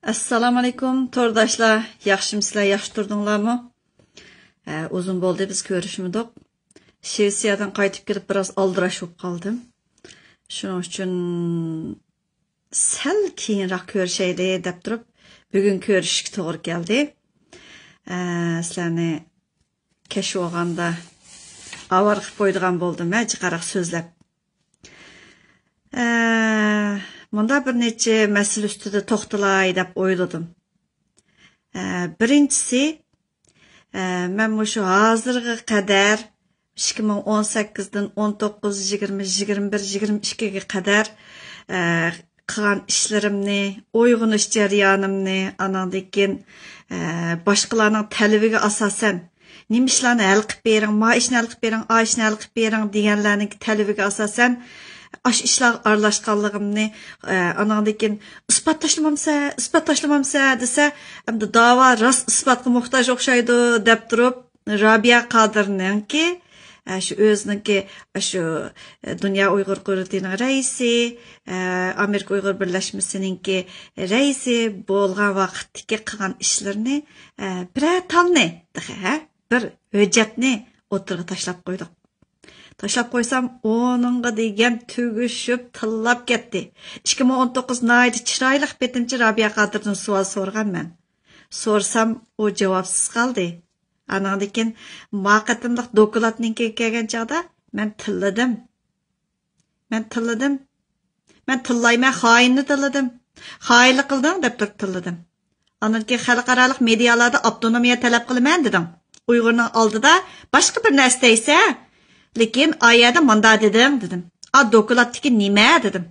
Assalamu alaykum tordaşlar. Yaxşımsızlar, yaxşı turdinglarmı? Uzun bo'ldi biz ko'rishmadik. Shvetsiyadan qaytib kelib biroz aldirash bo'lib qoldim. Shuning uchun sal keyinroq ko'rishaylik deb turib, bugun ko'rishga to'g'ri keldi. Sizlarni kashf olganda avar qilib qo'ydigan bo'ldim, jiqaroq so'zlab. Bunda bir neçe mesele üstüde toxtalay deb o'yladim. Birincisi, men şu hazırga kadar 2018'den 19, 20, 21, 22'ye kadar qilgan ishlarimni, uyg'unish jarayonimni, anandan boshqalarning talabiga asosan nima ishlarni hal qilib bering, ma ishni hal qilib bering, a ishni hal qilib bering deganlarning talabiga asosan aş işler arlaşkanlığımni anandan ispat dese hem de dava rast ispatga muhtaç okşaydı dep durup Rabia Kadir'nin ki şu özünün ki şu Dünya Uygur Kurultayı'nın reisi Amerika Uygur Birleşmesi'nin ki reisi bolğan vakitteki kılgan işlerini bir tanne bir hüccetni oturga taşlap koyduk. Taşlap koysam onunğa degen tügüşüp tillap ketdi. 2019 naydı çıraylık betimci Rabia Kadir'den sual sorgan men. Sorsam o cevapsız kaldı. Anandakin maqatimliq dokulatning kelgan chaqda men tilladim. Men tillayman xoinni tilladim. Xoinlik qildim deb turib tilladim. Anandakin xalqarалық medialarda avtonomiya talab qilaman dedim. Uyg'urning oldida boshqa bir narsa deysa lekin ayada manda dedim. A dokulatdiki nima dedim.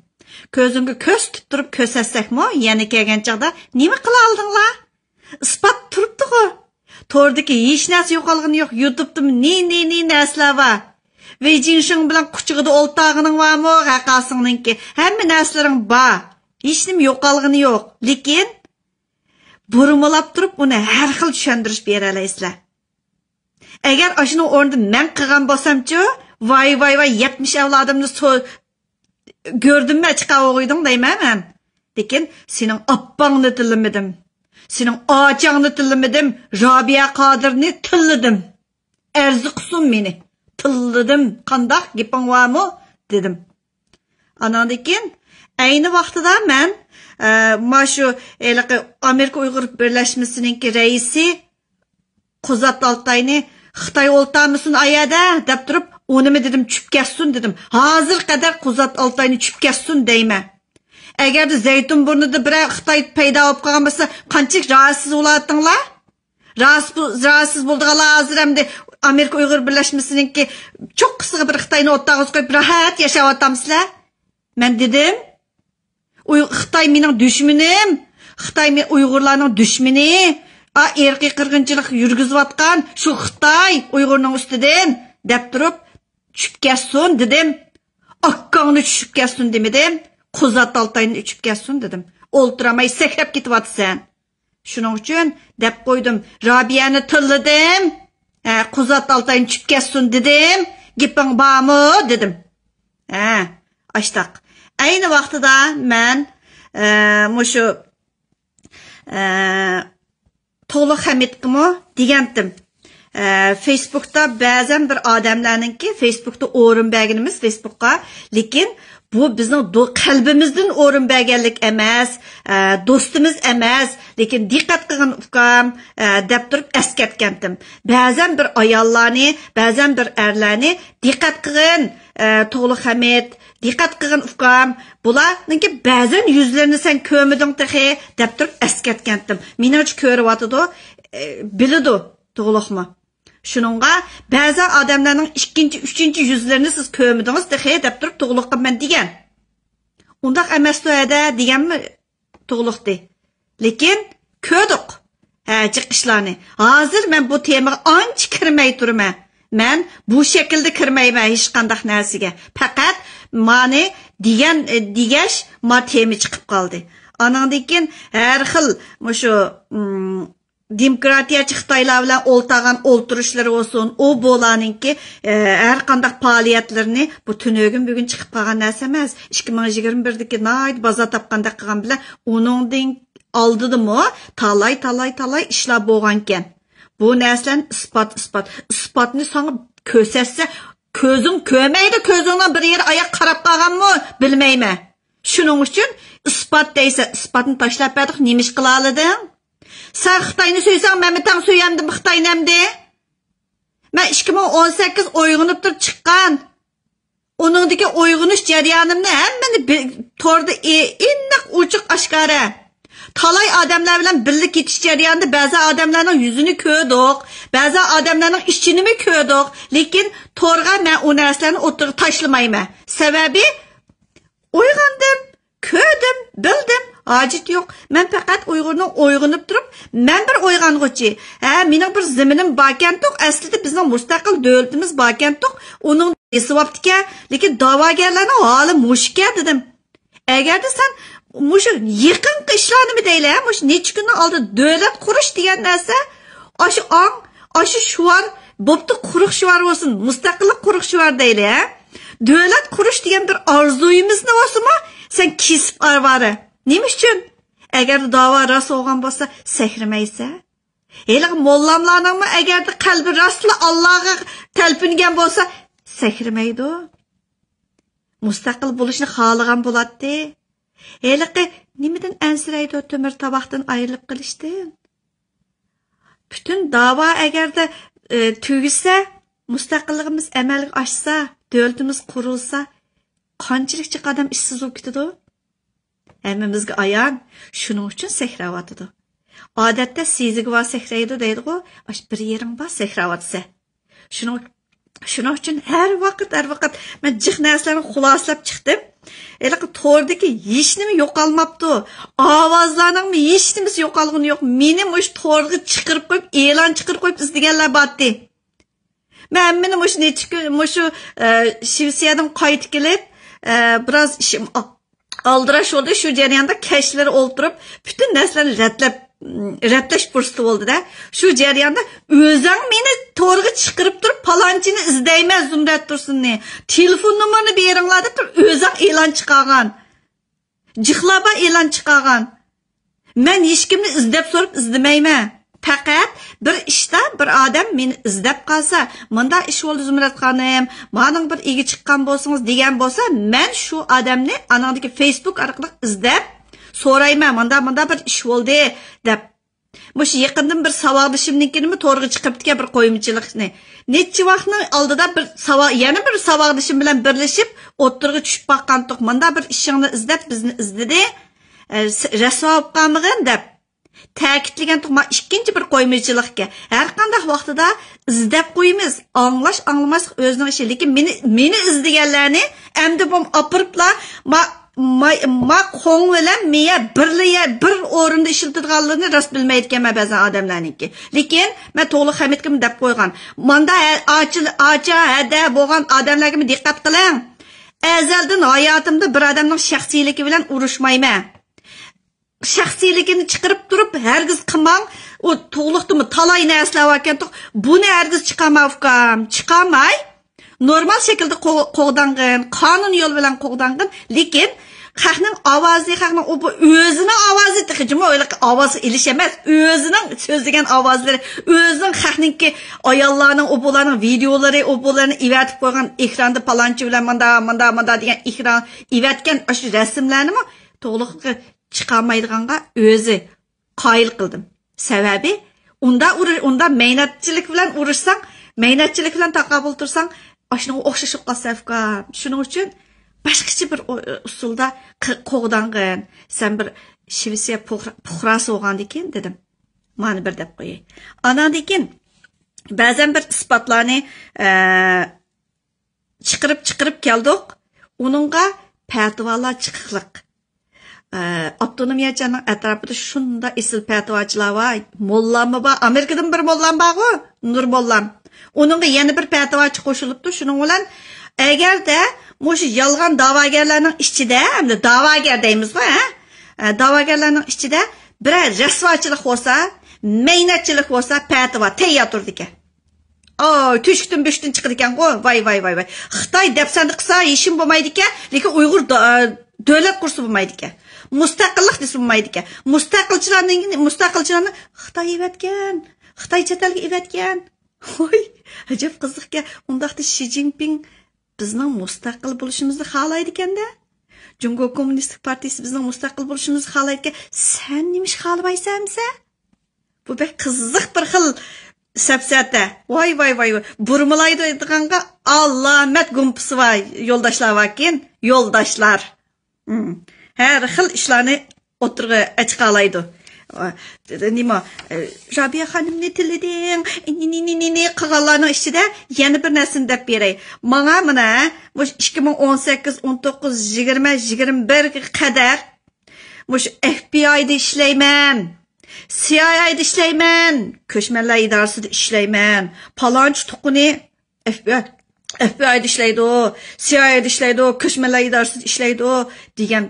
Ko'zimga ko'z tuttirib ko'rsatsak-mo, yana kelgan chaqda nima qila oldinglar? Ispat turibdi-ku. Tordagi hech narsa yo'qolgani yo'q. YouTube'da ne narsalar bor. Vejinshing bilan quchig'ida o'ltog'ining bormi? Haqasingninki. Hamma narsalaring bor. Hech nima yo'qolgani yo'q. Lekin burumlab turib uni har xil tushuntirish bera olasizlar. Eğer aşını orada men qilgan bo'lsam-chi, vay 70 avlodimni gördüm mü chiqib qo'ydim deyman men. Lekin sening appangni tillamadim. Sening ochangni tillamadim. Rabia Kadir'ni tilladim. Arzu qilsin meni. Tilladim. Qandoq gaping bormi dedim. Anandan ayni vaqtida men shu Amerika Uyg'ur Birleşmesi'ning reisi Quzat Altayni Xitay oltamısın ayada deb turib, onimi dedim çüp kessin dedim. Hazır kadar Quzat Altayni çüp kessin deyme. Eğer de Zeytinburnu'da bir Xitay payda olup qalgan bolsa, qanchalik rahatsız oladinglar? Rahatsız bo'ldiganlar hazır hem de Amerika Uyg'ur Birleşmesi'ninki çok qisqa bir Xitayni o'rtaga qo'yib rahat yashayaptamsizlar. Men dedim, Xitay mening düşmenim, Xitay Uyg'urlarning düşmeni. Erki qirg'inchilik yurgizayotgan shu Xitoy Uyg'urning ustidan deb turib tushib ketsin dedim. Akkongni tushib ketsin demedim. Quzat Altayni tushib ketsin dedim. O'ltiramay sakrab ketyapsan. Shuning uchun deb qo'ydim. Rabiyani tilladim. Quzat Altayni tushib ketsin dedim. Gaping bormi dedim. Açtaq. Ayni vaqtida men mushu To'liq Hamidqimi degandim. Facebook'ta ba'zan bir odamlarningki Facebook'ta o'rin berganimiz Facebook'qa, lekin bu bizning qalbimizdan o'rin berganlik emas, do'stimiz emas, lekin diqqat qilgan ukam deb turib eskartgandim. Ba'zan bir ayollarni, ba'zan bir erlarni diqqat qilgin, To'liq Hamid diqqat qilgin ukam, bularninki ba'zan yuzlarini sen ko'miding tehi deb turib eskartgandim. Menimcha ko'ryapti, biladi, to'g'liqmi? Shuningga ba'zan odamlarning ikkinchi, uchinchi yuzlarini siz ko'midingiz tehi deb turib to'g'liqman degan. Undaq emas to'yada deganmi to'g'liqdi. Lekin ko'rdik. Chiqishlarni. Hozir men bu temaga ancha kirmay turman. Men bu şekilde kirmayman hech qanday narsaga. Faqat mani degash ma temi chiqib qoldi. Anandan keyin har xil shu demokratiyachi Xitoylar bilan o'ltagan o'ltirishlari olsun, o bo'laninki har qanday faoliyatlarini bu tunogin bugun chiqib qolgan narsa emas. 2021dagi nayt baza topganda qilgan bilan uningdan aldidimi talay ishlar bo'lgan ekan. Bu narsalarni isbotni sana ko'rsatsa ko'zing ko'rmaydi, ko'zingdan bir yer oyoq qarab qolganmi bilmayman. Shuning uchun isbot deysa, isbotni tashlab berdik, nima ish qila olading? Sen Xitoyni so'ysang, men tan so'yamdim Xitoyni hamda. Men 2018 o'yg'inib turib chiqqan. Onundaki uyg'unish jarayonimni hammani torda aniq ochiq oshkora. Talay odamlar bilan birga ketish jarayonida ba'zi odamlarning yuzini ko'rdik, ba'zi odamlarning ichini ko'rdik, lekin torga men u narsalarni o'tirib tashlamayman. Sababi uyg'ondim, ko'rdim, bildim, hojat yo'q. Men faqat Uyg'urning uyg'onib turib, men bir uyg'ong'uchi. Mening bir ziminim borkantoq, aslida bizning mustaqil davlatimiz borkantoq, uning esvaptga, lekin da'vogarlarning holi mushka dedim. Agarda sen mushu yaqin ishlarni deyla, mush necha kundan oldin davlat qurish degan narsa, oshu shuvar, bo'pti quruq shuvar bo'lsin, mustaqillik quruq shuvar deyla. Davlat qurish degan bir orzuyimizni bo'lsa-mi, sen kesib arvara. Nima uchun? Agar da'vo rost bo'lgan bo'lsa, sahrimaysa. Hali mollamlarning agar qalbi rostla Allohga talpingan bo'lsa, sahrimaydi. Mustaqil bo'lishni xohlagan bo'ladi. Hali nimadan ansiraydi temir tovoqdan ayrilib qilishdan? Bütün da'vo agarda tugisa, mustaqilligimiz amalga oshsa, davlatimiz qurilsa, qanchalik odam ishsiz bo'lib ketadi? Hammamizga ayon, shuning uchun sahravatidi. Odatda sezigi va sahraydi deydi-ku, bir yering bor sahravatsa. Shuning uchun har vaqt men jiq narsalarni xulosalab chiqdim. Tordagi hech nima yo'qolmabdi. Ovozlarning hech nimasi yo'qolgani yo'q. Meni mush torga chiqarib qo'yib, e'lon chiqarib qo'yib izlaganlar bordi. Men meni mush necha kun mushu Shvetsiyadan qaytib kelib, biroz ishim aldirash oldu, shu jarayonda kashlar o'ltirib, bütün narsalarni ratlash fursati bo'ldi-da. Shu jarayonda o'zing meni to'rga chiqarib turib, palonchini izlayman Zumrat Tursunni. Telefon nomerini beringlar deb turib, o'zing e'lon chiqargan. Jihlaba e'lon chiqargan. Men hech kimni izlab so'rab izlamayman. Faqat bir ishda bir odam meni izlab qolsa, "Menda ish bo'ldi Zumrat xonim, mening bir ega chiqqan bo'lsangiz" degan bo'lsa, men shu odamni anadagi Facebook orqali izlab so'rayman, "Menda bir ish bo'ldi" deb. Mush yaqindan bir savodishimnikini to'g'ri chiqibdi bir qo'yimchilikni. Necha vaqtning oldida bir yana bir savodishim bilan birlashib, o'ttirga tushib baqqantoq, "Menda bir ishingni izlab bizni izladi, rasob qolmagan" deb. Ta'kidlagan to'g'ma ikkinchi bir qo'yimchilikka har qanday vaqtida izlab qo'yamiz. Anglamas o'zining ishi, lekin meni izlaganlarni endi bom opiriblar, ma qo'ng bilan miya bir o'rinda ishiltirganlarni rost bilmayotganman ba'zi odamlarniki. Lekin men to'liq Hamidga deb qo'ygan. Menda acha hada bo'lgan odamlarga diqqat qiling. Azaldan hayotimda bir odamning shaxsiyligi bilan urushmayman. Shaxsiyligini chiqarib turib, hargiz qilmang. O to'liqdimi talay narsalar ekan. Buni hargiz chiqamay. Normal shaklda qo'g'dangan, qonun yo'l bilan qo'g'dangan, lekin xalqning ovozi, xalqning o'zining ovozi tig'ijmi, o'ylab ovoz ilish emas, o'zining so'zlagan ovozlari, o'zining xalqningki ayollarning o'bularning videolari, o'bularni ivatib qo'ygan ekranda palonchi bilan manda degan ekran ivatgan shu rasmlarni to'liq chiqamaydiganga o'zi qoyil qildim. Sababi unda mehnatchilik bilan urushsang, mehnatchilik bilan taqabul tursang, ashunga o'xshashib qolsa, shuning uchun boshqacha bir usulda qo'g'dangan, sen bir Shvetsiya puhrasi bo'lgandikin dedim. Mana bir deb qo'yay. Anandikin ba'zan bir isbotlarni chiqirib keldik. Uningga fatvolar chiqiqliq. Avtonomiyachining atrofida shunda isil fatvochilar var. Mollammi bor, Amerikadan bir mollam bor-ku, Nur mollam. Uningga yana bir fatvochi qo'shilibdi. Shuning bilan agarda mush yolg'on da'vogarlarning ichida, hamda da'vogar deymiz-ku, da'vogarlarning ichida bir rasvochilik bo'lsa, mehnatchilik bo'lsa, fatvo tayyor turdi ekan. Tüşkün chiqdi ekan-ku. Vay. Xitoy depsandi qilsa, ishim bo'lmaydi ekan, lekin Uyg'ur davlat qursa bo'lmaydi ekan. Mustaqillik desa bo'lmaydi ekan. Mustaqilchilarni Xitoy evatgan, Xitoy chetalga evatgan. Voy, ajab qiziq ekan. Undaqda Shi Jinping bizning mustaqil bo'lishimizni xohlaydi ekanda. Jungo Kommunistik Partiyasi bizning mustaqil bo'lishimizni xohlaydi ekan. Sen nima xohlamaysanmi? Bu bek qiziq bir xil sapsata. Voy. Burmalaydi aytganga Allomat gumpisi va yo'ldoshlar vakin, yo'ldoshlar. Her xil ishlarni o'tirg'i chiqalaydi. Nima? Rabia xonim ne tileding? Ne qilganlarning ichida yana bir narsani deb beray. Menga mana 2018, 19, 20, 21 ga qadar mush FBI'da ishlayman. CIA'da ishlayman. Ko'chmanlar idorasida ishlayman. Palonchi tuquni FBI'da ishlaydi, CIA'da ishlaydi, ko'chmanlar idorasida ishlaydi degan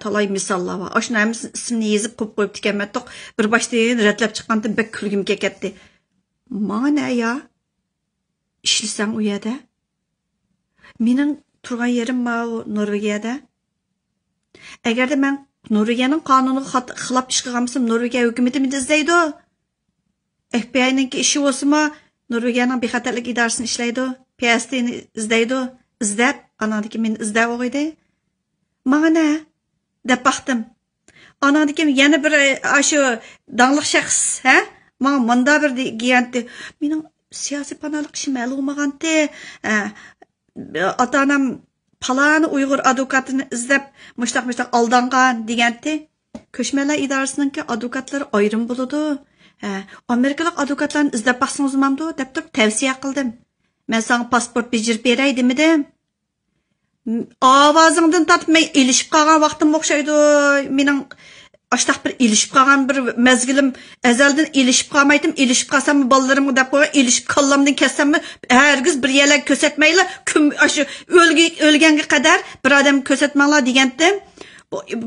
talay misollar bor. O'sha hammasini ismini yozib qo'yib ekanman. Bir boshdan ratlab chiqqanda bek kulgim ketdi. Mana ya ishlasang u yerda. Mening turgan yerim ma Norvegiyada. Agarda men Norvegiyaning qonuniga xilof ish qilgansam, Norvegiya hukumati meni izlaydi. FBI'ning ishi bo'lsa-mi, Norvegiyaning bexatarlik idorasini ishlaydi. PST'ni izlab, anadaki men izlab o'g'iydi. Mana deb baxtim. Anadaki yana bir shu dangliq shaxs, ha? Menga menda bir deganti. Mening siyosiy panalik ishim ma'lumag'anti. Ota-onam palani Uyg'ur advokatini izlab, mushtaq aldangan deganti. Ko'chmanlar idorasining advokatlari ayrim bo'ladi. Amerikalik advokatlarni izlab baxsangiz mamdu deb turib tavsiya qildim. Men sana pasport becirip beray demidim. Avazыңdan tartib men ilişip qalgan vaqtim o'xshaydi. Mening aştaq bir ilişip qalgan bir mezgilim ezelden ilişip qalmaydim. İlişip qalsam balalarımı deb qo'yib, ilişip qallamdan kessam hergiz bir yerlar ko'rsatmaylar. Shu o'lganga qadar bir odam ko'rsatmanglar degandim.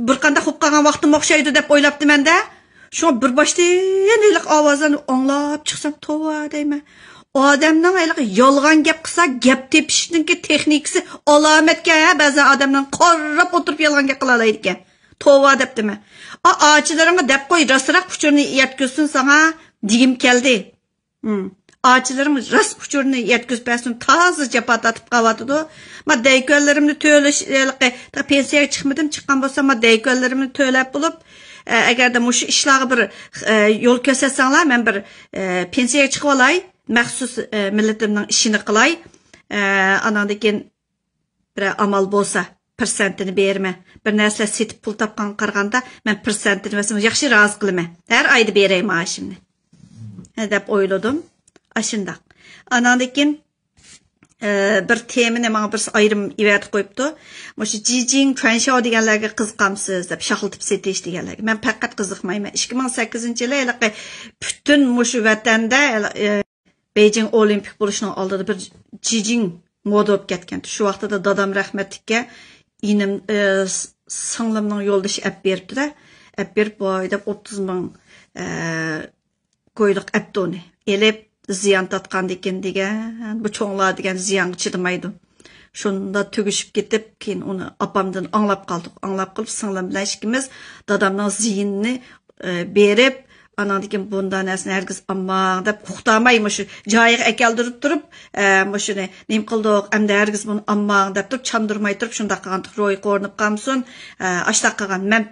Bir qanday xo'p qalgan vaqtim o'xshaydi deb o'ylabdim menda. Shu bir boshdan ovozini anglab chiqsam tova deyman. Odamning yolg'on gap qilsa, gap tepishninki texnikasi alomatga, ba'zi odamlar qorrab o'tirib yolg'on gap qila oladi ekan. Tova debdimi? Ağaçlarına dep qo'y, rastroq uçurni yetkizsin sana degim keldi. Ağaçlarımız rast uçurni yetkizpasin, toza japat atib qavatıdı. Ma deykollarimni to'lash, pensiyaga chiqmadim, chiqqan bo'lsa ma deykollarimni to'lab bo'lib, agarda mushu ishlarga bir yo'l ko'rsatsanglar, men bir pensiyaga chiqib olay. Məxsus milletimning ishini qilay. Anandan keyin bir amal bo'lsa, persentini berme. Bir narsa setib pul topgan qaraganda, men persentini mesela yaxshi rozi qilaman. Har oyda beray maoshimni. Deb o'yladim. Ashundaq. Anandan keyin bir temini menga bir ayrim ivat qo'yibdi. Mushu Jijing Quanshao deganlarga qiziqamsiz deb shaxiltib setish deganlarga. Men faqat qiziqmayman. 2008-yili butun mushu vatanda Beijing Olimpik bo'lishning oldida bir Jijing moda bo'lib ketgan. Shu vaqtda dadam rahmatlikka inim singlimning yo'ldoshi olib beribdi-da. Olib berib boydab 30 ming qo'yliq abdoni elib ziyon tatgan ekan degan. Bu cho'nglar degan ziyonga chidamaydi. Shunda tugishib ketib, keyin uni opamdan anglab qoldik. Anglab qilib singlim bilan ikkimiz dadamning ziyinini berib anadaki bundan nesne herkes amma deb huxtamay şu joyiga akeldirib turib shuni nim qildik hamda herkes bunu amma deb turib chandurmay turib shunda qilgan ro'y qo'rinib qamsun ashtaq qilgan men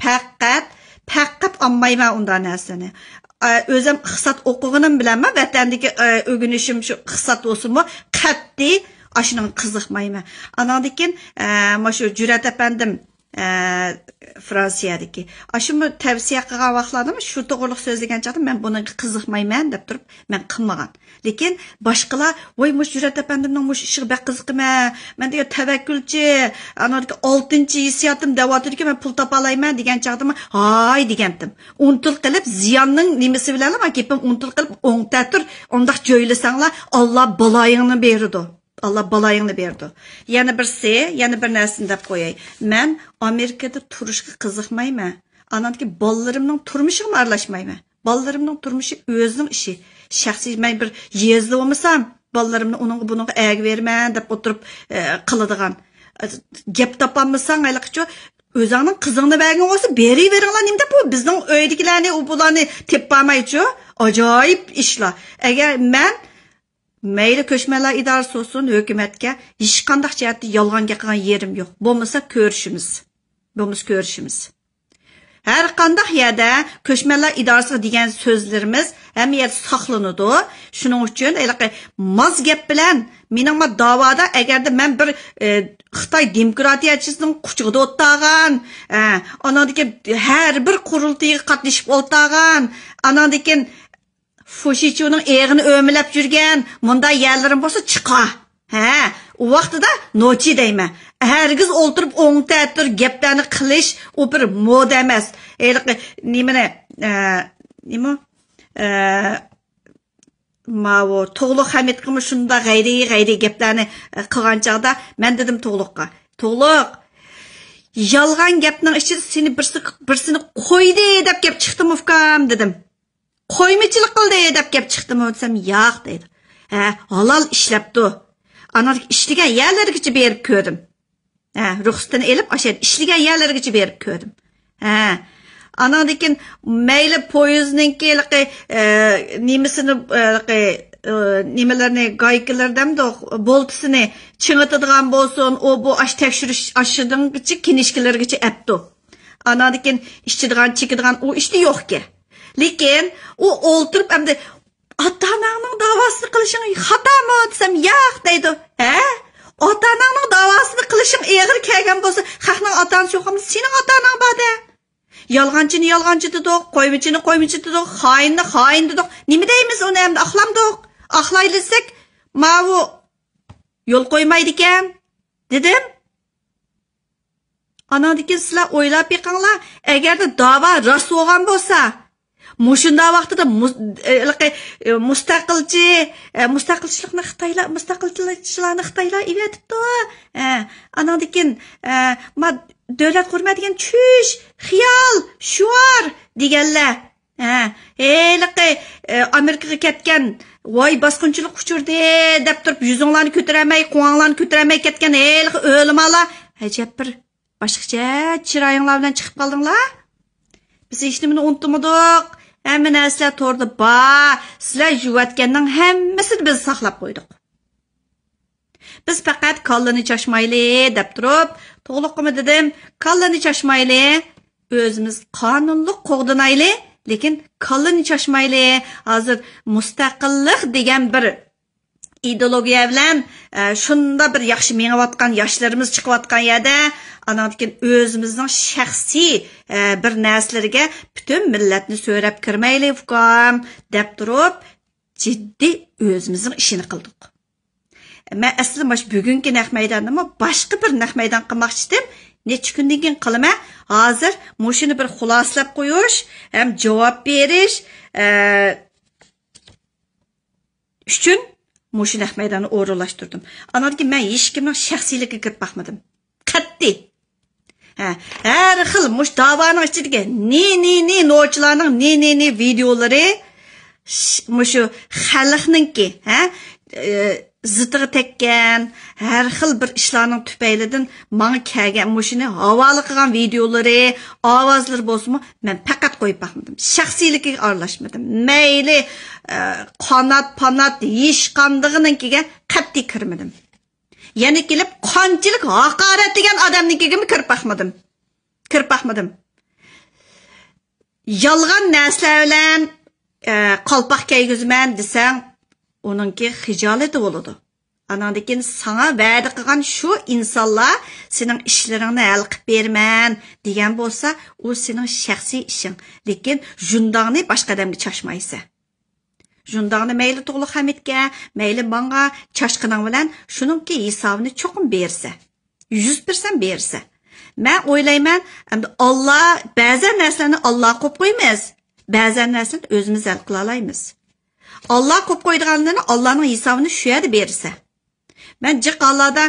faqat ammayman undan narsani o'zim iqtisod o'qiganim bilanman vatandagi o'rganishim shu iqtisod bo'lsinmi qat'iy ashning qiziqmayman anadaki shu Jur'at apandim Fransiyadagi. Ashuni tavsiya qilgan vaqtlarda shu to'g'riliq so'zlagan chaqda men buni qiziqmayman deb turib men qilmagan. Lekin boshqalar voy mush Jur'at apandimning mush ishiga bak qiziqman. Men degan tavakkulchi, anadagi 6-hissiyotim davotiga men pul topa olayman degan chaqda men hay degandim. Until qilib ziyonning nimasi bilan men gapim until qilib o'ngta tur, undaq joylasanglar Alloh baloyingni beradi. Allah balayını berdi. Yani bir narsani deb qo'yay. Men Amerikada turishga qiziqmayman. Anadagi bolalarimning turmushiga aralashmayman. Bolalarimning turmushi o'zining ishi. Shaxsiy men bir yezli olmasam, bolalarimni buningga ag berman deb o'tirib qiladigan. Gap topolmasang, ayliqcha Özünün qızını bergen olsa beri veringlar nimde bu bizning uydagilarni u bularni teppamaychi. Ajoyib ishlar. Agar men mayli ko'chmalar idorasi olsun hukumatga hech qanday jihatda yolg'onga qilgan yerim yo'q. Bo'lmasa ko'rishimiz. Her qanday yerda ko'chmalar idorasi degan so'zlarimiz ham yer saqlanadi. Shuning uchun moz gap bilan mening davoda agarda men bir Xitoy demokratiyachisining quchug'ida o'ttirgan, anadiki har bir qurultayga qatnashib o'ttirgan, anadiki Fushichuning eg'ini o'milab yurgan, bunday yerlarim bo'lsa chiqa. U vaqtida nochi deyman. Hergiz o'ltirib o'ngtatir gaplarni qilish u bir moda emas. Nima Mavo To'g'liq Hamidqimi shunda g'ayri gaplarni qilgan chaqda men dedim To'g'liqqa. To'g'liq yolg'on gapning ichida seni birsini qo'ydi deb gap chiqdimi ukam dedim. Qo'ymichilik qildi deb gap chiqdimi desam, yo'q dedi. Halol ishlabdi. Analik ishlagan yerlargacha berib ko'rdim. Ruxsatini elib ashar ishlagan yerlargacha berib ko'rdim. Anadikin mayli poyezdninki nimasini nimalarni gaykalardamda boltisini chingitadigan bo'lsin, o bu tekshirish ashidingacha kinishkilargacha apdi. Anadikin ishchidigan chekidigan u ishni yo'qki. Lekin u o'ltirib hamda ota-onaning davosini qilishing xatomi desam, yo'q deydi. Ota-onaning davosini qilishing eg'ir kelgan bo'lsa, xalqning ota-onasi yo'qmi? Sening ota-onang bor-da. Yolg'onchini dedik, qo'ymichini dedik, xoin dedik. Nima deymiz uni hamda axlamdik. Axlaylisak, mavu yo'l qo'ymaydi ekan, dedim. Anadikin sizlar o'ylab beqinglar, agarda da'vo rost bo'lgan bo'lsa, mushunda vaqtida mustaqilchilikni Xitoylar evetibdi. Anadikin davlat hurmat degan tush, xiyol, shuar deganlar. Amerikaga ketgan, voy bosqinchilik uchurdi deb turib yuzinglarni ko'taramay, qo'nglarni ko'taramay ketgan o'lmalar. Ajab bir boshqacha chiroyinglar bilan chiqib qoldinglar. Biz hech nimani unutmadik. Hamma narsalar to'g'ri bor. Sizlar yuvatganning hammasini biz saqlab qo'ydik. Biz faqat kallani chashmayli deb turib, to'g'liqmi dedim, kallani chashmayli, o'zimiz qonunli qo'g'dinayli, lekin kallani chashmayli. Hozir mustaqillik degan bir ideologiya bilan shunda bir yaxshi mengayotgan yoshlarimiz chiqayotgan yerda anadikin o'zimizning shaxsiy bir narsalarga butun millatni so'rab kirmayli ukam deb turib jiddiy o'zimizning ishini qildik. Men asli mash bugungi naq maydonni boshqa bir naq maydon qilmoqchi edim. Necha kundan keyin qilaman. Hozir mushuni bir xulosalab qo'yish, ham javob berish uchun mushuni naq maydonni o'rinlashtirdim. Anarki men hech kimning shaxsiyligiga kirib baxmadim. Qat'iy. Her xil mush da'voning ichidagi ne nochilarning ne videolari mushu xalqninki, zitiga tekkan, her xil bir ishlarning tufaylidan menga kelgan mushuni havola qilgan videolari, ovozlar bo'lsa-mu, men faqat qo'yib baxmadim. Shaxsiyligiga aralashmadim. Mayli qanot hech qandig'ininkiga qat'iy kirmadim. Yani kelib qanchalik haqorat degan odamnikiga kirib baxmadim. Yolg'on narsalar bilan qalpoq kiygizman desang, onunki xijolati bo'ladi. Anandikin sana va'da qilgan shu insonlar sening ishlaringni hal qilib berman degan bo'lsa, u sening shaxsiy ishing. Lekin jundangni boshqa odamga chashmaysa. Jundangni mayli To'g'liq Hamidga, mayli menga chashqining bilan shuningki hisobini cho'qim bersa, 100% bersa. Men o'ylayman, endi Alloh ba'zan narsalarni Alloh qo'yib qo'ymas, ba'zan narsalarni o'zimiz hal qila olamiz. Alloh qo'yib qo'yganlarni Allohning hisobini shu yerda bersa. Ben jiq hollarda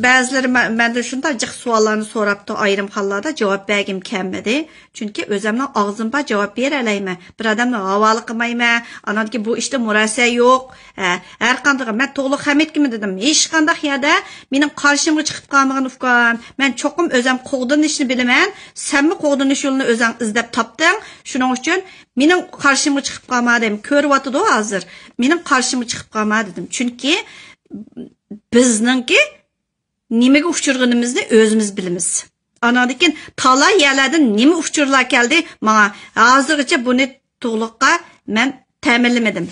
ba'zilari menda shunday jiq savollarni so'rabdi, ayrim hollarda javob bergim kelmadi. Chunki o'zimning og'zimga javob bera olmayman. Bir odamni havola qilmayman. Anadagi bu ishda murasa yo'q. Har qanday men to'liq Hamidkimi dedim. Hech qanday yerda mening qarshimga chiqib qolmagan ufkan. Men cho'qim o'zim qo'g'dinishni bilaman. Senmi qo'g'dinish yo'lini o'zing izlab topding. Shuning uchun mening qarshimga chiqib qolmadim. Ko'ryapti hozir. Mening qarshimga chiqib qolmadi dedim. Chunki bizningki nimaga uchirganimizni o'zimiz bilamiz. Anadikin talay yerlardan nima uchurlar keldi, menga hozirgacha buni to'liqqa men ta'minlamadim.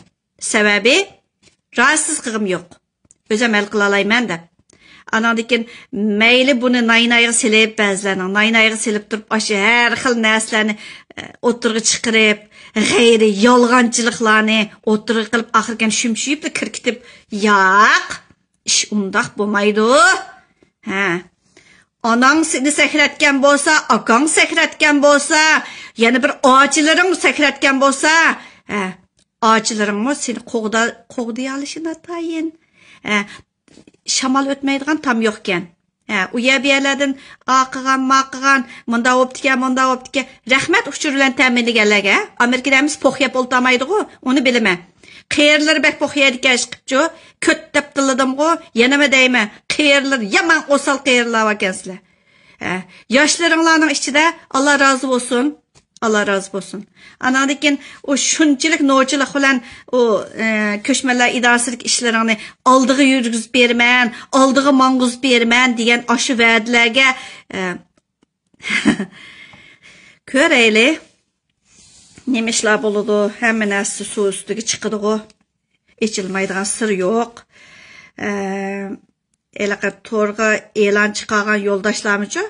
Sababi rahatsız qilgim yo'q. O'zim hal qila olmayman deb. Anadikin mayli buni naynayga silib, ba'zilarning naynayga silib turib, aşı har xil narsalarni o'tirga chiqarib, g'ayri yolg'onchiliklarni o'tirga qilib, oxirgan shumshuyib kirkitib, yo'q. İş undaq bo'lmaydi. Ha. Anang seni sakratgan bo'lsa, akang sakratgan bo'lsa, yana bir ochilaring sakratgan bo'lsa, ochilaringmi seni qo'g'day olishini atayin. Shamol o'tmaydigan tam yo'q ekan. U yerlardan oqigan, maqqigan, munda o'ptike, rahmat uchurlan ta'minlaganlarga Amerikadamiz po'xyab o'ltamaydi-ku, uni bilaman. Qayerlar bak po'xyadigan chiqibchi, ko'ttap tilladim-ku, yanama deyman. Qayerlar yaman o'sal qayerlar ekansizlar. Yoshlaringlarning ichida Alloh rozi bo'lsin. Allah razı olsun. Anadikin o şunçilik noçilik bilan o köşmeler idarasilik işlerini aldığı yürgüz bermen, aldığı manguz bermen degan aşı va'dalarga ko'rayli. Nima ishlar bo'ladi? Hamma narsa suv ustiga chiqadi-ku. Ichilmaydigan sir yo'q. Elaqa to'rga e'lon chiqargan yo'ldoshlarimcha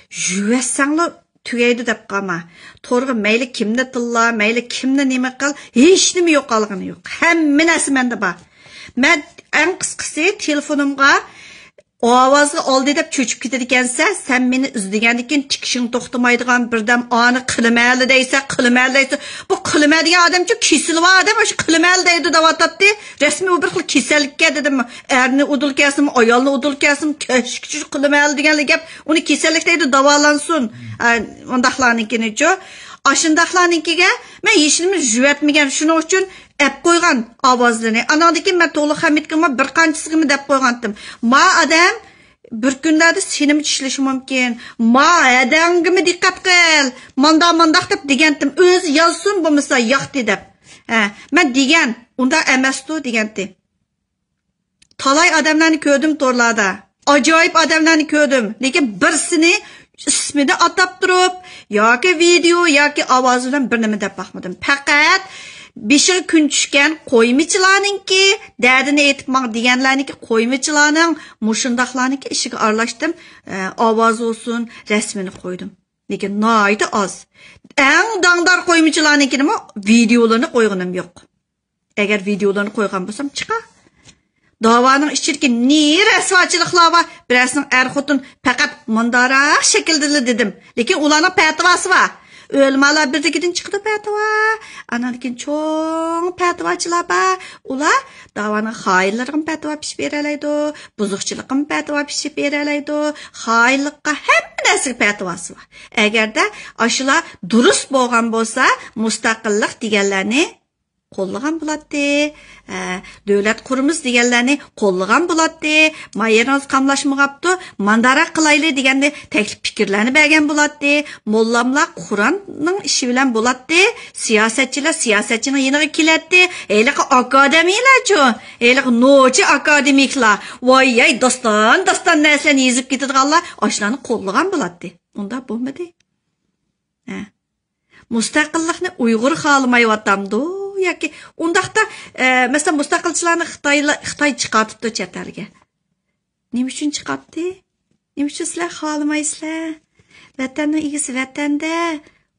juvasanglar tugaydi deb qama. To'rga mayli kimni tilla, mayli kimni nima qil, hech nima yo'qolgani yo'q. Hamma narsa menda bor. Men eng qisqasi telefonimga ovozga oldi deb cho'chib ketadigansa, sen meni izlagandan tikishing to'xtamaydigan birdam ani qilmayli deysa, bu qilma degan odamchi kesilva odam, o'sha qilmayli deydi deb atadi. Rasmiy bir xil kasallikka dedim, erni udulkasim, ayolni udulkasim, kashkichi qilmayli degan gap, uni kasallik deydi, davolansin. Undaqlarnikicha, ashundaqlarnikiga men hech nima juvatmagan, shuning uchun ep qo'ygan ovozlarni. Anadagi men to'liq Hamidga bir qanchasiga deb qo'ygandim. Ma odam bir kunlarda senim tishlashi mumkin. Ma adamga diqqat qil. Mandaq deb degandim. O'zi yozsin bo'lmasa yo'qdi deb. Men degan, unda emasdi degandim. Talay odamlarni ko'rdim to'rlarda. Ajoyib odamlarni ko'rdim. Lekin birsini ismini atab turib, yoki video yoki ovoz bilan bir nima deb baxmadim. Faqat Beşiği kun tushgan qo'ymichilarninki, dardini aytib mang deganlarniki qo'ymichilarning mushundaqlarniki ishiga aralashdim, ovoz olsun, rasmini qo'ydim. Lekin noyda oz. Eng dangdar qo'ymichilarnikini videolarni qo'yganim yo'q. Agar videolarni qo'ygan bo'lsam chiqa. Davaning ichidagi ne rasvochiliklar bor. Birasning xotin faqat mundara shaklda dedim. Lekin ularning fatvosi bor. Ölmalar birligidan chiqdi fatva. Anankin cho'ng fatvachilar bor. Ular davaning xoinlarga fatva pishib beralaydi, buzuqchilikqa fatva pishib beralaydi, xoinlikqa hamma narsaga fatvosi bor. Agarda ashular durust bo'lgan bo'lsa, mustaqillik deganlarni qo'llagan bo'ladi. Davlat qurimiz deganlarni qo'llagan bo'ladi. Mayeroz qamlashmag'apti, mandara qilayli deganni taklif fikrlarni bergan bo'ladi. Mollamlar Qur'onning ishi bilan bo'ladi. Siyosatchining yeniga keladi. Eliq akademiylarchi, eliq nochi akademiklar. Voy, doston narsalarni yezib ketadiganlar ashlarni qo'llagan bo'ladi. Unda bo'lmadi. Mustaqillikni Uyg'ur xolmayaptamdi. Yoki undaqda mesela mustaqilchilarni Xitoy chiqaribdi chet elga. Nima uchun chiqaribdi? Nima uchun sizlar xohlamaysizlar? Vatanning egasi vatanda.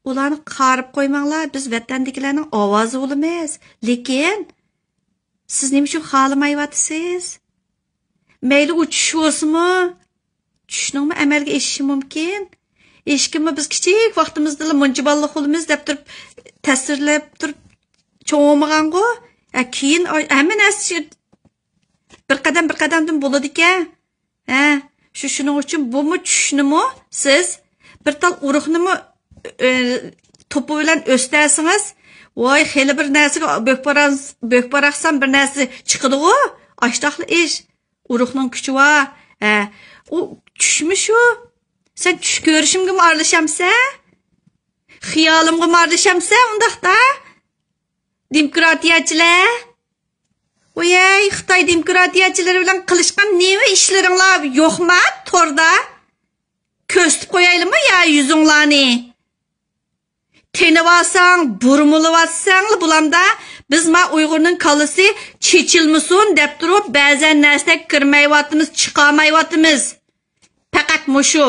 Ularni qarib qo'ymanglar, biz vatandagilarning ovozi bo'lamiz. Lekin siz nima uchun xohlamayapsiz? Mayli uchish bo'lsinmi? Tushishning amalga oshishi mumkin. Eshkimmi biz kichik vaqtimizda muncha balliq bo'lamiz deb turib ta'sirlab turib cho'migango, keyin hamma narsa bir qadamdan bo'ladi ekan. Shuning uchun bumi tushunimi siz bir tal urug'nimi to'pi bilan o'stasingiz, voy xeli bir narsaga bo'kparaqsan bir narsa chiqadi-ku. Ashtaqli ish. Urug'ning kuchi va u tushmish u. Sen tush ko'rishimga aralashamsan? Xiyolimga aralashamsan undaqda? Demokratiyachilar. Voy, Xitoy demokratiyachilari bilan qilishgan nima ishlaringlar yo'qmi torda? Ko'stib qo'yaylikmi ya yuzinglarni? Tenivasang, burmulavatsan bulamda biz ma Uyg'urning kallasi chechilmasin deb turib ba'zan narsa kirmayotimiz, chiqamayotimiz. Faqat mushu.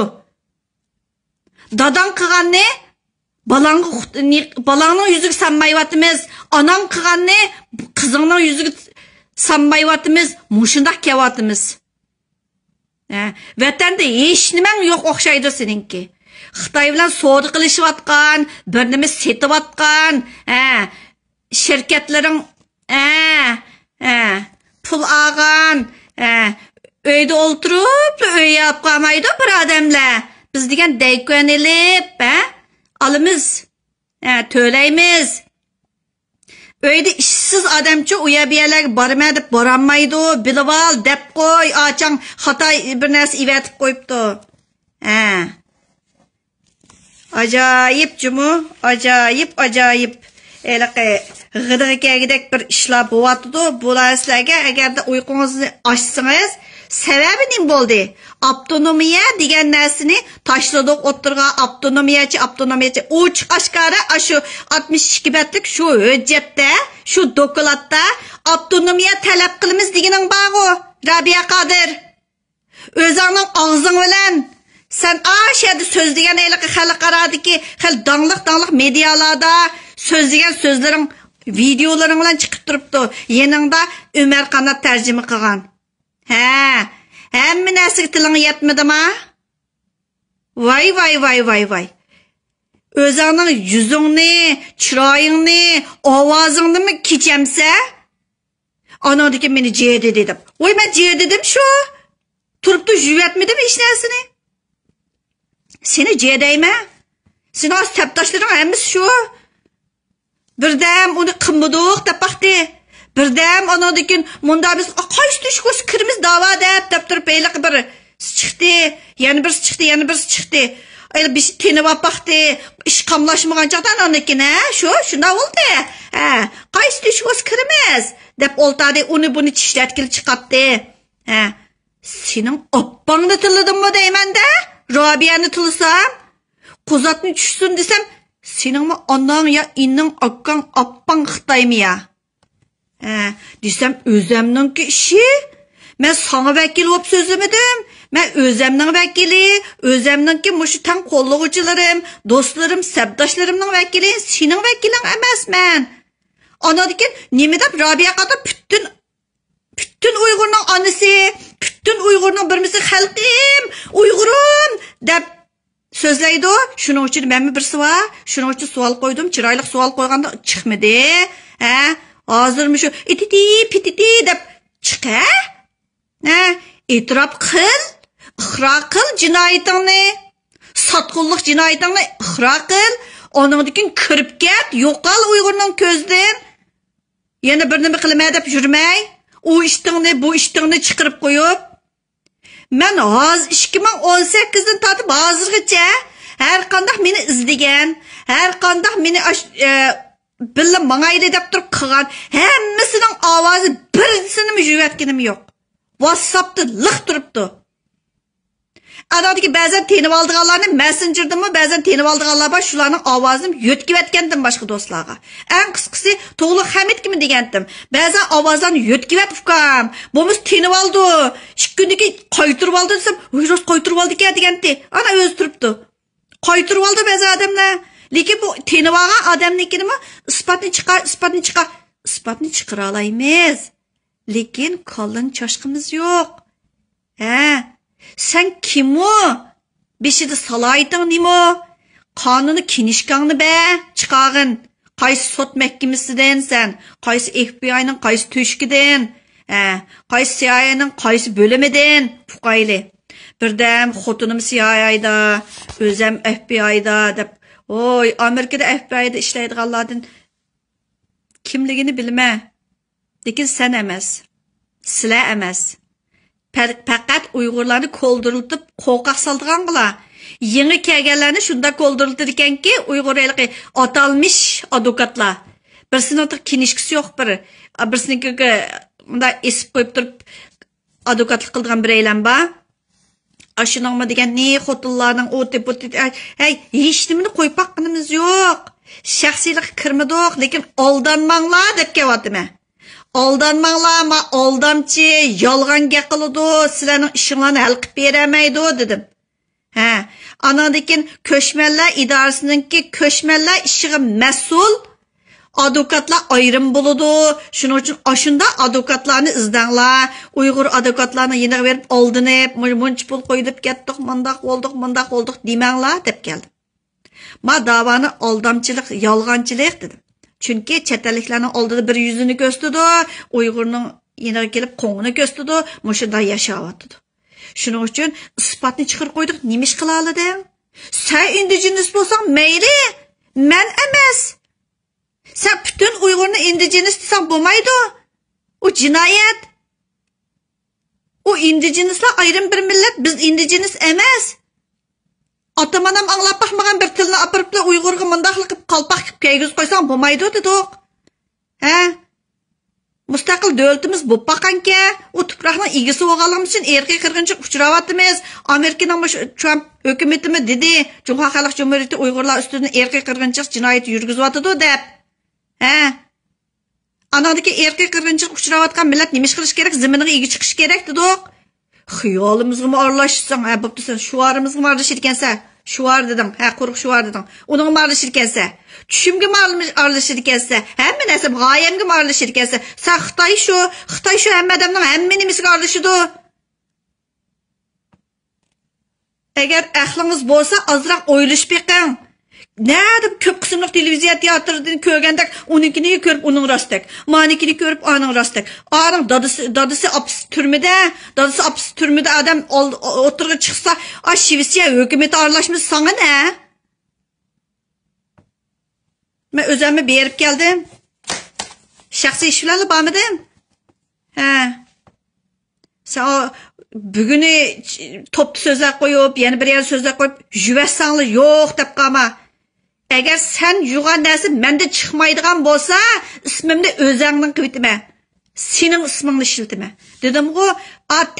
Dadang qilganni balangning yuziga sanmayotimiz, onang qilganni qizingning yuziga sanmayotimiz, mushundaq kelyotimiz. Vatanda hech nimang yo'q o'xshaydi seninki. Xitoy bilan savdo qilishayotgan, bir nima setayotgan, shirkatlaring pul olgan, uyda o'ltirib, uy olib qolmaydi bir odamlar. Biz degan dayqon elib, alimiz, to'laymiz. Uyda ishsiz odamcha uyabiyalarga borma deb boranmaydi, bilib ol deb qo'y, ochang Xitoy bir narsa ivatib qo'yibdi. Ajoyib jumu, ajoyib. Eliqi g'idig'igidek bir ishlar bo'lyapti. Bular sizlarga agarda uyqungizni ochsangiz, sababi nima bo'ldi? Avtonomiya degan narsani tashladik o'tirgan avtonomiyachi. Ochiq oshkora shu 62 betlik shu hujjatda, shu dokladda avtonomiya talab qilamiz deganing bor-ku. Rabiya Qodir. O'zingning og'zing bilan sen aşağıda sözleyen eliqi xalqaradaki xil danlıq medialarda sözleyen sözlerin videoların bilan chiqib turibdi. Yaningda Ömer Qanat tarjima qilgan. Hamma narsaga tiling yetmadimi? Voy. O'zingning yuzingni, chiroyingni, ovozingni mi kechamsa? Anadaki meni jeydi dedim. Voy men jey dedim shu. Turibdi juyatmadim hech narsani. Seni ceydeyme? Seni az teptaşların hemiz şu. Birdem onu kımıdık dep baktı. Birdem ona dikin munda biz qaysi düşküs kirimiz dava dep turib beylik bir çıktı. Yani bir çıktı. Öyle bir tenip baktı. İş kamlaşmagan çaqdan ondikin şuna oldu. Qaysi düşküs kirimiz dep oltadı onu bunu çişletkili çıkarttı. Senin oppangni tılladın mı deymen de? Rabia'nı tılsam, kuzatını düşsün desem, senin mi anan ya innin akkan appan Xitay mı ya? Desem özemnin ki işi, ben sana vekil olup sözlemedim. Ben özemnin vekili, özemnin ki muşu tan kolluğucularım, dostlarım, sebdaşlarımın vekili, senin vekilin emez ben. Ana dikin, nemi dep Rabia kadar bütün Uygur'un anısı, bütün Uygur'un birmisi xalqim, Uygurum deb sözleydi. Şunun için ben mi birisi var? Şunun için sual koydum. Çıraylık sual koyganda çıkmadı. Hazırmış şu pititi deb çıka. İtiraf kıl, ixra kıl cinayetini. Satqulluq cinayetini ixra kıl. Onun dikin kirib ket, yo'qol Uygur'un közden. Yana bir nima qilmay deb yurmay. O iştingni, bu iştingni chiqirib qo'yib. Men hozir 2018dan tortib hozirgacha har qanday meni izlagan, har qanday meni billa mangaydi deb turib qilgan hammasining ovozi birisini mujvatganim yo'q. WhatsAppda liq turibdi. Adadagi ba'zan tenib oldiganlarni Messenger'dami, ba'zan tenib oldiganlar bor, shularning ovozini yo'tkib etgandim boshqa do'stlarga. Eng qisqasi To'g'liq Hamidkimi degandim. Ba'zan ovozlarni yo'tkib etibkam. Bo'miz tenib oldi. 2 kundagi qaytirib oldi desam, "Rost qaytirib oldi ekan" degandi. Ana o'zi turibdi. Qaytirib oldi ba'zan odamlar. Lekin bu tenib olgan odamnikini isbotni chiqara olamiz. Lekin qalin chashqimiz yo'q. Sen kim o? Beşide salaytın nimo? Kanunu kinişkanlı be, çıkağın. Qaysı sot məhkemesinden sen, qaysı FBI'nin, qaysı tüşkiden. Qaysi CIA'nın qaysi bölümüdün puqaylı. Birdem xotunim CIA'da, özüm FBI'da deb, oy, Amerikada FBI'da işləydiganlardan kimligini bilmə. Lekin sen emas. Sizlar emas. Faqat Uyg'urlarni ko'ldirilib qo'rqoq saldiganlar. Yangi kelganlarni shunda ko'ldirildi ekanki, Uyg'ur eliqi atalmış advokatlar. Birisinin otiq kinishkisi yo'q biri. Birisininkiga unda esib qo'yib turib advokatlik qilgan bir eylem ba. Ashuningmi degan ne xotinlarning o'ti-puti, hey, hech nimani qo'yib baqqanimiz yo'q. Shaxsiylik kirmidiq, lekin aldanmanglar deb kelyapman. Aldanmanglar, ma aldamchi, yolg'on gap qiladi, sizlarning ishinglarni hal qilib bermaydi dedim. Anandikin ko'chmanlar idorasininki ko'chmanlar ishiga mas'ul advokatlar ayrim bo'ladi. Shuning uchun ashunda advokatlarni izdanglar. Uyg'ur advokatlarni yeniga berib oldinib, munch pul qo'yib ketdik, mundaq bo'ldik demanglar deb keldim. Ma davani aldamchilik, yolg'onchilik dedim. Chunki chet elliklarning oldida bir yuzini ko'rsatdi, Uyg'urning yeniga kelib qo'ngini ko'rsatdi, mushunda yashayotdi. Shuning uchun isbotni chiqarib qo'ydik. Nima ish qila olading? Sen indigenous bo'lsang mayli, men emas. Sen bütün Uyg'urni indigenous desang bo'lmaydi. U jinoyat. U indigenousslar ayrim bir millat, biz indigenous emas. Atamanam anglab baxmagan bir tilni apirib Uyg'urga mundaqlik qilib qalpaq qilib keyguz qo'ysang bo'lmaydi dedik. Mustaqil davlatimiz bo'lib baqanka, u tuproqning egasi bo'lganligimiz uchun erkiy qirg'inchilik uchrayapmiz. Amerikaning Trump hukumatimi dedi, Jumhur Xalq Jumhuriyati Uyg'urlar ustidan erkiy qirg'inchilik jinoyati yurgizyapti deb. Anadagi erkiy qirg'inchilik uchrayotgan millat nima qilish kerak? Zaminiga ega chiqish kerak dedik. Xiyolimizga aralashsang, bo'pti sen shuarimizga aralashir ekansan. Shuar dedim, quruq shuar dedim. Uning aralashir ekansan. Tushimga aralashir ekansan. Hamma narsa g'oyamga aralashir ekansan. Sen Xitoy shu hamma odamning hamma nimasiga aralashidi. Agar aqlingiz bo'lsa, ozroq o'ylashib beqing. Nerede köp kısımlık televiziya teatrından ko'rgandek, uninkini ko'rib uning rostak, manikini ko'rib aning rostak. Aning dadisi apis turmida adam o'tirga chiqsa, Shvetsiya hukumat aralashmasa sana ne? Men o'zimni berib keldim. Shaxsiy ishlarga bormadim. Sen buguni topni so'zlar qo'yib, yana bir yer so'zlar qo'yib, juvassanglar yo'q deb qolma. Agar sen yugan narsa menda chiqmaydigan bo'lsa, ismimni o'zingning qilibman. Sening ismingni ishiltman. Dedim-ku,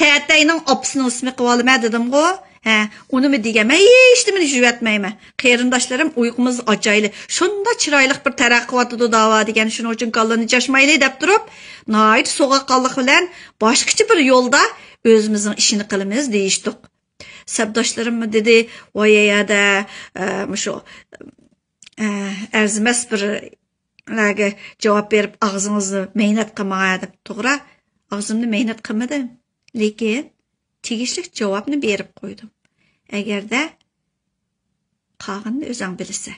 tatayning opisining ismi qilib olaman dedim-ku. Unimi deganman, hech nimani juvatmayman. Qarindoshlarim uyqumiz ajoyli. Shunda chiroyli bir taraqqiyotda da'vo degan shuning uchun kallani chashmayli deb turib, noyit so'g'aqqonlik bilan boshqacha bir yo'lda o'zimizning ishini qilamiz deyishdik. Sabdoshlarim dedi, voyayada shu arzimas birlarga javob berib og'zingizni mehnat qilmay deb to'g'ri, og'zimni mehnat qilmadim, lekin tegishli javobni berib qo'ydim. Agarda qog'inni o'zing bilsa,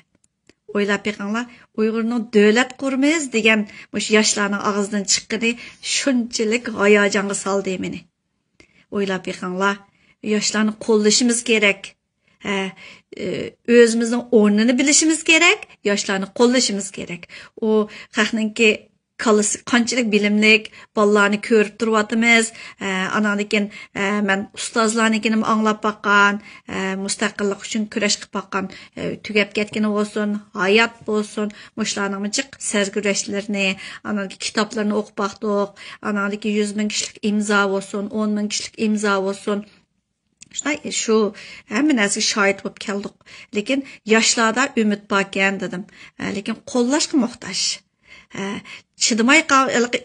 o'ylab beqinglar, Uyg'urning davlat quramiz degan mush yoshlarning og'zidan chiqqani shunchalik hayajonga soldi meni. O'ylab beqinglar, yoshlarni qo'llashimiz kerak. O'zimizning o'rnini bilishimiz kerak, yoshlarni qo'llashimiz kerak. U xalqningki kalisi qanchalik bilimlik bolalarni ko'rib turyapmiz. Ananikin men ustozlarnikini anglab baqqan, mustaqillik uchun kurash qilib baqqan, tugab ketgani bo'lsin, hayot bo'lsin, mushlarning jiq sargurashlarini, ananiki kitoblarni o'qib baqdiq, ananiki 100 ming kishilik imzo bo'lsin, 10 ming kishilik imzo bo'lsin. Şu hamma narsaga shohid bo'lib keldik. Lekin yoshlarda umid bor ekan dedim. Lekin qo'llashga muhtoj. Chidamay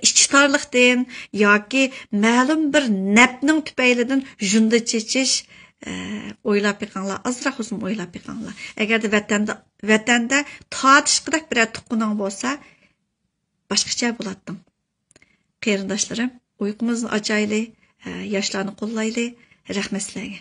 ichtarlikdan yoki ma'lum bir nafning tufaylidan junda chechish o'ylab beqinglar, azroq o'zim o'ylab beqinglar. Agarda vatanda tortishqidek bir tuqqaning bo'lsa, boshqacha bo'lardim. Qarindoshlarim, uyqumiz ajoyli, yoshlarni qo'llayli. Rahmet sizlarga.